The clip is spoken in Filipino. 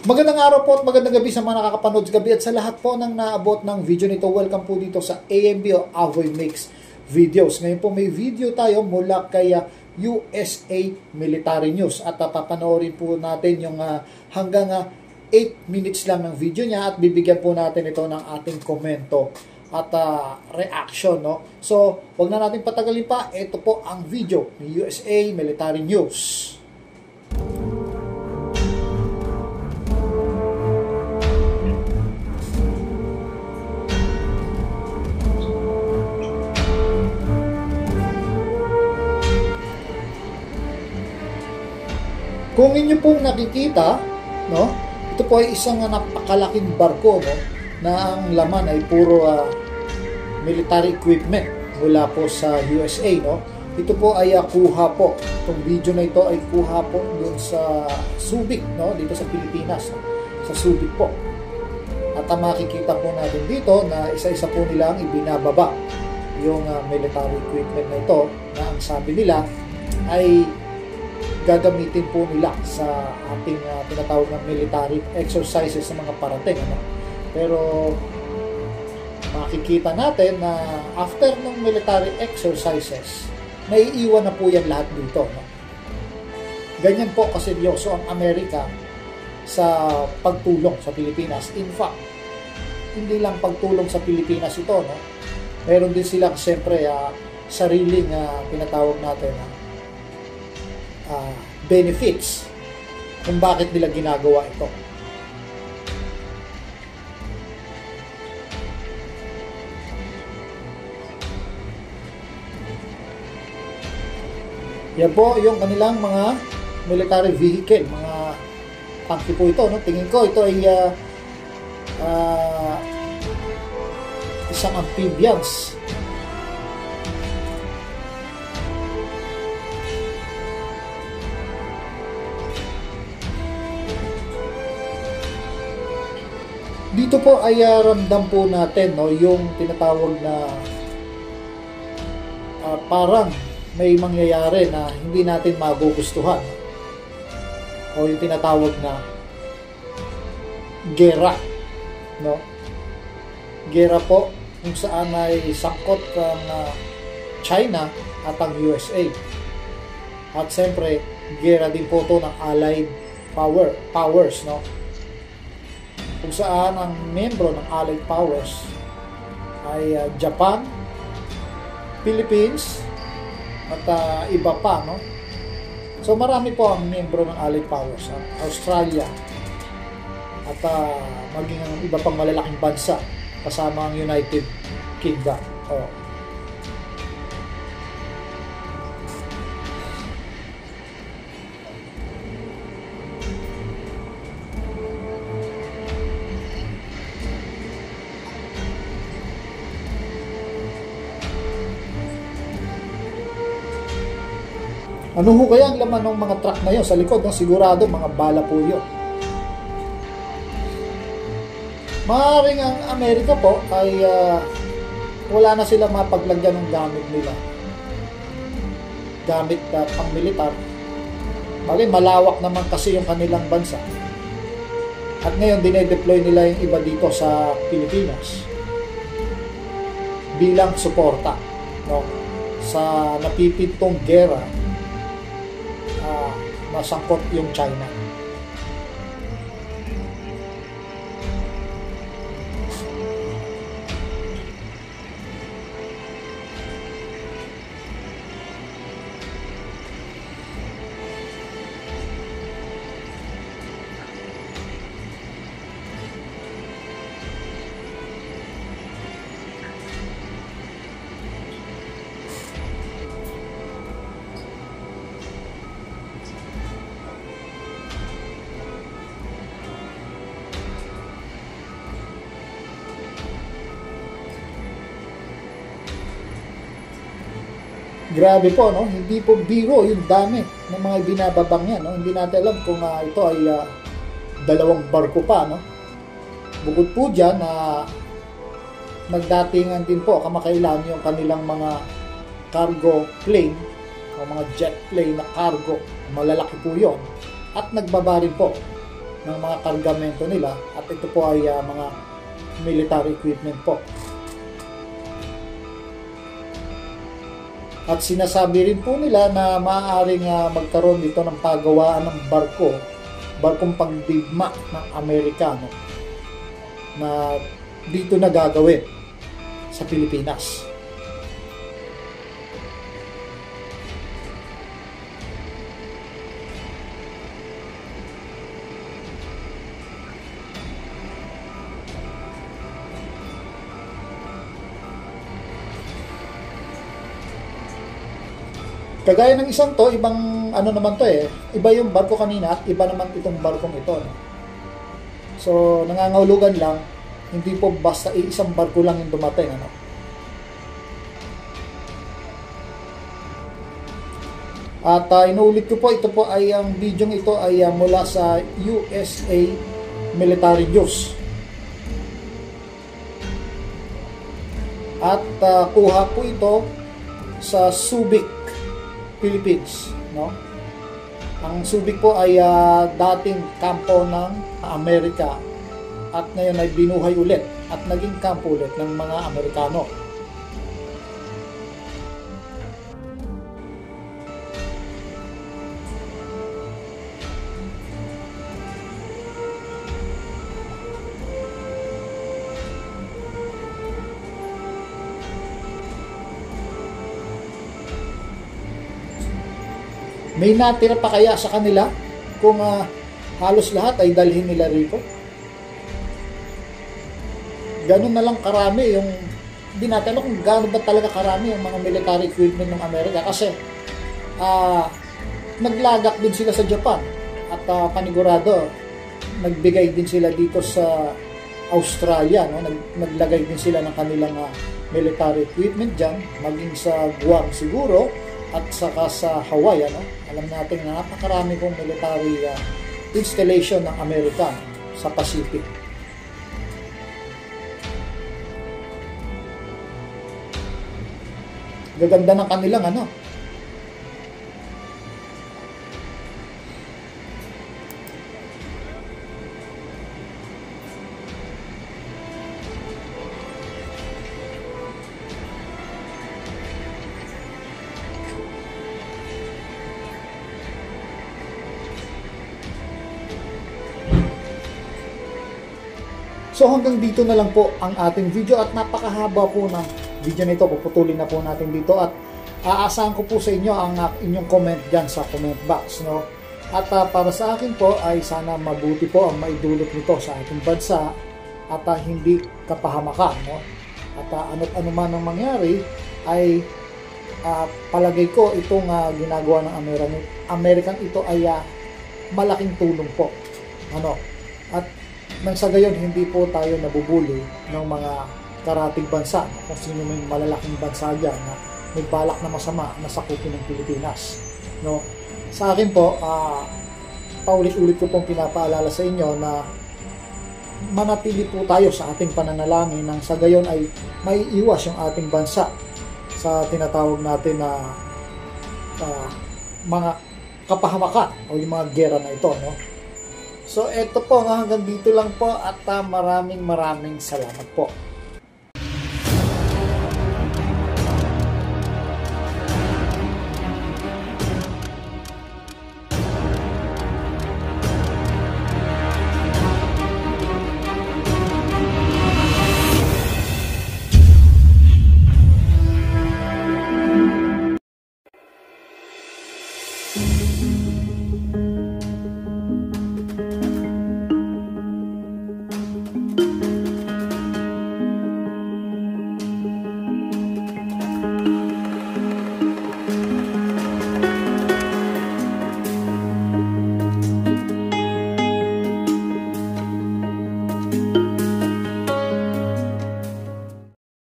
Magandang araw po at magandang gabi sa mga nakakapanood sa gabi at sa lahat po ng naabot ng video nito. Welcome po dito sa AMB o Avoy Mix Videos. Ngayon po may video tayo mula kay USA Military News at papanoorin po natin yung hanggang 8 minutes lang ng video niya at bibigyan po natin ito ng ating komento at reaction, no? So, wag na natin patagalin pa. Ito po ang video ni USA Military News. Kung inyo pong nakikita, no, ito po ay isang napakalaking barko, no, na ang laman ay puro military equipment mula po sa USA, no. Ito po ay kuha po. Itong video na ito ay kuha po doon sa Subic, no, dito sa Pilipinas, no, sa Subic po. At makikita po natin dito na isa-isa po nila ang ibinababa yung military equipment na ito na ang sabi nila ay gagamitin po nila sa ating tinatawag ng military exercises sa mga parating, ano? Pero makikita natin na after ng military exercises, naiiwan na po yan lahat dito, no? Ganyan po kaseryoso ang Amerika sa pagtulong sa Pilipinas. In fact, hindi lang pagtulong sa Pilipinas ito, no? Meron din silang siyempre sariling tinatawag natin benefits kung bakit nila ginagawa ito. Yan po yung kanilang mga military vehicle, mga tanki po ito, no? Tingin ko ito ay isang amphibians. Dito po ay ramdam po natin, no, yung tinatawag na parang may mangyayari na hindi natin magugustuhan, o yung tinatawag na gera, no? Gera po kung saan ay sangkot ang China at ang USA. At siyempre, gera din po ito ng Allied powers, no? Kung saan ang membro ng Allied Powers ay Japan, Philippines, at iba pa, no? So marami po ang membro ng Allied Powers, Australia, at maging ang iba pang malalaking bansa kasama ang United Kingdom. Ano ho kaya ang laman ng mga truck na yun sa likod? Sigurado mga bala po yun. Maaaring ang Amerika po ay wala na sila mapaglagyan ng gamit nila. Gamit pang militar. Bagay malawak naman kasi yung kanilang bansa. At ngayon dinedeploy nila yung iba dito sa Pilipinas bilang suporta, no, sa napipintong gera masangkot yung China. Grabe po, no? Hindi po biro yung dami ng mga binababang yan, no? Hindi natin alam kung ito ay dalawang barko pa, no? Bukod po dyan, nagdatingan din po kamakailan yung kanilang mga cargo plane o mga jet plane na cargo, malalaki po yon, at nagbaba rin po ng mga kargamento nila, at ito po ay mga military equipment po. At sinasabi rin po nila na maaaring magkaroon dito ng paggawaan ng barkong pagdigma ng Amerikano na dito na gagawin sa Pilipinas. Kagaya ng isang to, ibang ano naman to iba yung barko kanina at iba naman itong barkong ito. So, nangangahulugan lang, hindi po basta isang barko lang yung dumating. At inuulit ko po, ito po ay ang video ito ay mula sa USA Military News. At kuha po ito sa Subic, Philippines, no? Ang Subic po ay dating kampo ng Amerika at ngayon ay binuhay ulit at naging kampo ulit ng mga Amerikano. May natira pa kaya sa kanila kung halos lahat ay dalhin nila rito? Ganun na lang karami yung, hindi natin alam kung gano'n ba talaga karami yung mga military equipment ng Amerika, kasi naglagak din sila sa Japan at panigurado nagbigay din sila dito sa Australia, no? Naglagay din sila ng kanilang military equipment dyan, maging sa Guam siguro at saka sa Hawaii, no? Alam natin na napakarami pong military installation ng Amerika sa Pacific. Gaganda ng kanilang So hanggang dito na lang po ang ating video at napakahaba po ng video nito. Puputulin na po natin dito at aasahan ko po sa inyo ang inyong comment dyan sa comment box, no? At para sa akin po ay sana mabuti po ang maidulot nito sa ating bansa at hindi kapahamakan, no? At ano man ang mangyari ay palagay ko itong ginagawa ng American ito ay malaking tulong po, at nang sa gayon hindi po tayo nabubuli ng mga karating bansa, kung sino may malalaking bansa dyan na may balak na masama na sakupin ng Pilipinas, no? Sa akin po, paulit-ulit ko pong pinapaalala sa inyo na manatili po tayo sa ating pananalangin nang sa gayon ay may iwas yung ating bansa sa tinatawag natin na mga kapahamakan o yung mga gera na ito, no? So, eto po, hanggang dito lang po at maraming salamat po.